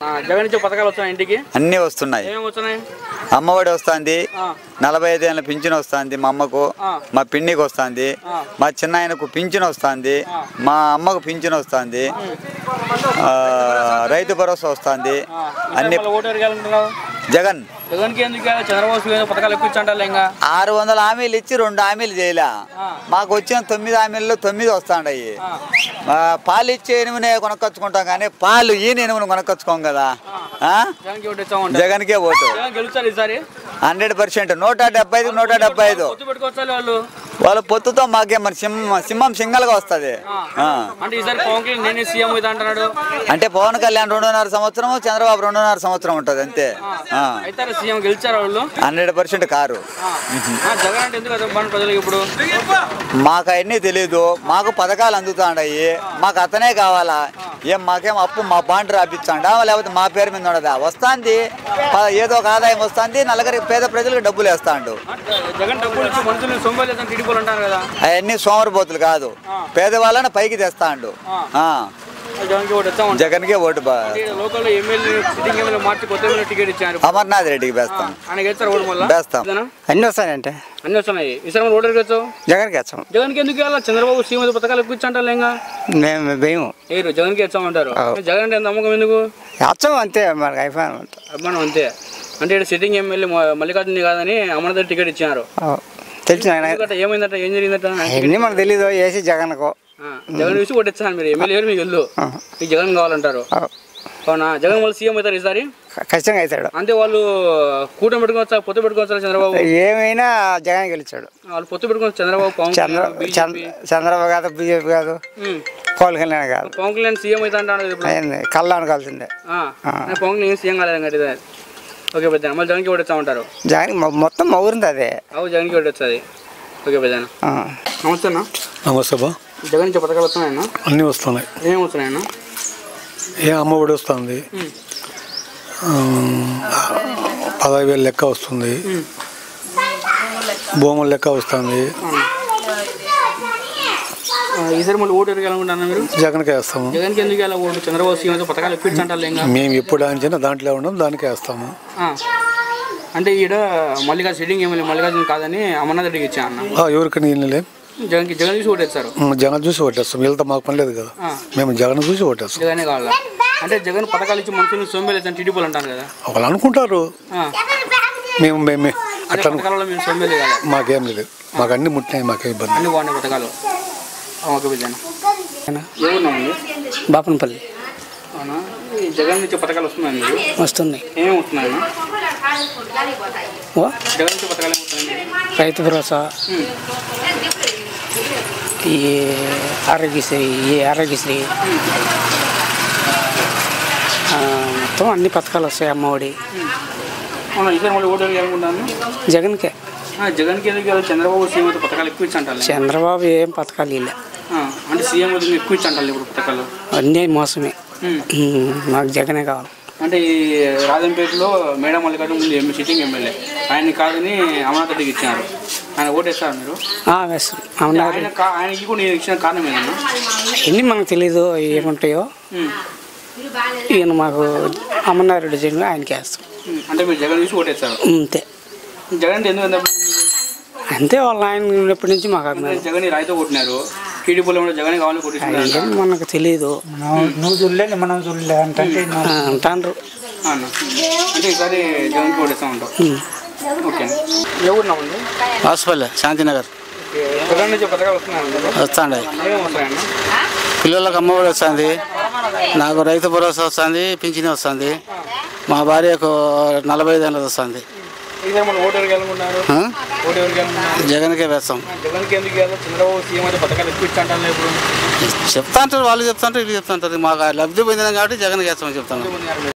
జగన్ నుంచి పథకాలు వస్తున్నాయి ఇంటికి అన్నీ వస్తున్నాయి. అమ్మఒడి వస్తుంది, 45 ఏళ్ళ పింఛన్ వస్తుంది, మా అమ్మకు మా పిన్నికి వస్తుంది, మా చిన్నాయనకు పింఛన్ వస్తుంది, మా అమ్మకు పింఛన్ వస్తుంది, రైతు భరోసా వస్తుంది. అన్ని జగన్ 600 హామీలు ఇచ్చి 2 హామీలు చేయలే. మాకు వచ్చిన 9 హామీల్లో 9 వస్తాయి. పాలు ఇచ్చి ఎనుమునే కొనకొచ్చుకుంటాం కానీ పాలు ఈయన ఎనుమును కొనకొచ్చుకోం కదా. జగన్కే ఓటు 100%. 175 175 వాళ్ళ పొత్తుతో మాకే మన సింహం సింగల్గా వస్తుంది. అంటే పవన్ కళ్యాణ్ 2.5 సంవత్సరం, చంద్రబాబు 2.5 సంవత్సరం ఉంటుంది అంతే. 100% కారు. మాకు అవన్నీ తెలీదు. మాకు పథకాలు అందుతాయి, మాకు అతనే కావాలా. మాకేం అప్పు మా బాండ్ రాపించండా లేకపోతే మా పేరు మీద ఉండదా? వస్తుంది, ఏదో ఒక ఆదాయం వస్తుంది, నలుగురికి పేద ప్రజలకు డబ్బులు వేస్తాడు. అవన్నీ సోమరిపోతులు కాదు, పేదవాళ్ళని పైకి తెస్తాడు. జగన్కే ఓటు. అమర్నాథ్ రెడ్డికి వేస్తాం. అన్ని వస్తాయంటే అన్ని వస్తున్నాయి. ఈసారి ఓటర్కి వచ్చావు జగన్కి వచ్చాం. జగన్కి ఎందుకు వెళ్ళాలి? చంద్రబాబు శ్రీమతి పథకాలు ఎక్కువ ఇచ్చంటారు. ఇంకా మేము భయం జగన్కి వచ్చామంటారు. జగన్ అంటే ఎంత నమ్మకం ఎందుకు? వచ్చాం అంతే, మనకు అభిమానం అంతే. అంటే ఇక్కడ సిట్టింగ్ ఎమ్మెల్యే మల్లికార్జున కాదని అమర్నాథ్ టికెట్ ఇచ్చినారు. తెలిసిన ఏమైందట, ఏం జరిగిందట మనకు తెలీదు. వేసి జగన్కు జగన్ చూసి కొట్టించాను. మీరు ఎమ్మెల్యే మీకు వెళ్ళు, మీకు జగన్ కావాలంటారు. అవునా? జగన్ వాళ్ళు సీఎం అవుతారు ఈసారి? ఖచ్చితంగా అవుతాడు. అంటే వాళ్ళు కూటమి పెట్టుకోవచ్చా, పొత్తు పెట్టుకోవచ్చా? చంద్రబాబు ఏమైనా జగన్ గెలిచాడు. వాళ్ళు పొత్తు పెట్టుకోవచ్చు. చంద్రబాబు కాదు, బీజేపీ కాదు, పవన్ కళ్యాణ్ కాదు. పవన్ కళ్యాణ్ సీఎం అవుతా అంటారు. కళ్ళను కలిసిందే. పవన్ కళ్యాణ్ సీఎం కాలేదు. ఓకే పెద్ద, మళ్ళీ జగన్కి ఓటు వచ్చా ఉంటారు. జగన్ మొత్తం మౌరింది అదే. జగన్కి ఓటు వచ్చేది. ఓకే పెద్ద. నమస్తే అన్న. నమస్తే బా. జగన్ నుంచి పథకాలు వస్తున్నాయన్న? అన్నీ వస్తున్నాయి. ఏమేమి వస్తున్నాయన్న? అమ్మఒడి వస్తుంది, 15,000 లెక్క వస్తుంది, భూముల లెక్క వస్తుంది. ఈసారి మళ్ళీ ఓటు ఎరగాలనుకుంటున్నా మీరు? జగన్కే వేస్తాము. జగన్కి ఎందుకు వెళ్ళా ఓటు? చంద్రబాబు సీఎం పథకాలు ఎక్కువ ఇచ్చంటారు. మేము ఎప్పుడు అంచినా దాంట్లో ఉన్నాం, దానికే వేస్తాము. అంటే ఈడ మల్లికార్జున సిట్టింగ్ ఎమ్మెల్యే మల్లికార్జున కాదని అమర్నాథ్ రెడ్డికి ఇచ్చా అన్న. ఎవరికైనా ఇల్లు జగన్ చూసి ఓటేస్తారు. జగన్ చూసి ఓటేస్తాం. వీళ్ళతో మాకు పని లేదు కదా, మేము జగన్ చూసి ఓటేస్తాం. జగనే కావాలా? అంటే జగన్ పథకాలు ఇచ్చి మనుషులు సోంబేలు టీడీపీలు అంటారు కదా, వాళ్ళు అనుకుంటారు. మేము అట్లా మేము సోంబేలే కదా, మాకేం లేదు. మాకు అన్ని ముట్టినాయి, మాకేం ఇబ్బంది. అన్ని బాగున్నాయి పథకాలు. ఓకే విజయన. ఏమున్నామండి? బాపనపల్లి. అవునా? జగన్ నుంచి పథకాలు వస్తున్నాయి మీరు? వస్తున్నాయి. ఏమేమి వస్తున్నాయి? జగన్ నుంచి పథకాలు ఏమవుతున్నాయి? రైతు భరోసా, ఈ ఆరోగ్యశ్రీ మొత్తం అన్ని పథకాలు వస్తాయి. అమ్మఒడి. ఈసారి మళ్ళీ ఓటు వేయాలనుకుంటాను. జగన్కే. జగన్కి ఎందుకు చంద్రబాబు సీఎం పథకాలు ఎక్కువ ఇచ్చంటారు. చంద్రబాబు ఏం పథకాలు ఇలా అంటే సీఎం ఎక్కువ ఇచ్చంటారు ఇప్పుడు పథకాలు. అన్నీ మోసమే. నాకు జగనే కావాలి. అంటే ఈ రాజంపేటలో మేడం మల్లికార్జున ముందు సిట్టింగ్ ఎమ్మెల్యే, ఆయన్ని కాదని అమర్నాథ్ రెడ్డికి ఇచ్చినారు. ఆయన ఓటు వేస్తారు మీరు? వేస్తాం. ఆయనకి కూడా నేను ఇచ్చిన కారణం ఏదన్నా? ఎన్ని మనకు తెలీదు ఏముంటాయో. ఈయన మాకు అమర్నాథ్ రెడ్డి జగన్, ఆయనకి వేస్తాం. అంటే మీరు జగన్ చూసి ఓటు వేస్తారు అంతే. జగన్ అంటే ఎందుకు అంతే, వాళ్ళు ఆయన ఎప్పటి నుంచి మాకు జగన్ రైతు కొట్టినారు. టీడీపీలో జగన్ కావాలని కొట్టించారు. మనకు తెలీదు. నువ్వు చూడలే, మనం చూడలే అంటారు. అంటే ఈసారి జగన్కి ఓటేస్తా ఉంటాం. ఓకే. ఏ ఊరున్నామండి? హాస్పిటల్ శాంతినగర్. జగన్ నుంచి పథకాలు వస్తున్నాయండి? వస్తాండి. ఏమేమి వస్తాయండి? పిల్లలకు అమ్మఒడి వస్తుంది, నాకు రైతు భరోసా వస్తుంది, పింఛన్ వస్తుంది, మా భార్యకు 45 ఏళ్ళది వస్తుంది. జగన్కే వేస్తాం. చెప్తా అంటారు, వాళ్ళు చెప్తా అంటారు, వీళ్ళు చెప్తా అంటారు. మాకు లబ్ధి పొందినాం కాబట్టి జగన్కి వేస్తామని చెప్తాను.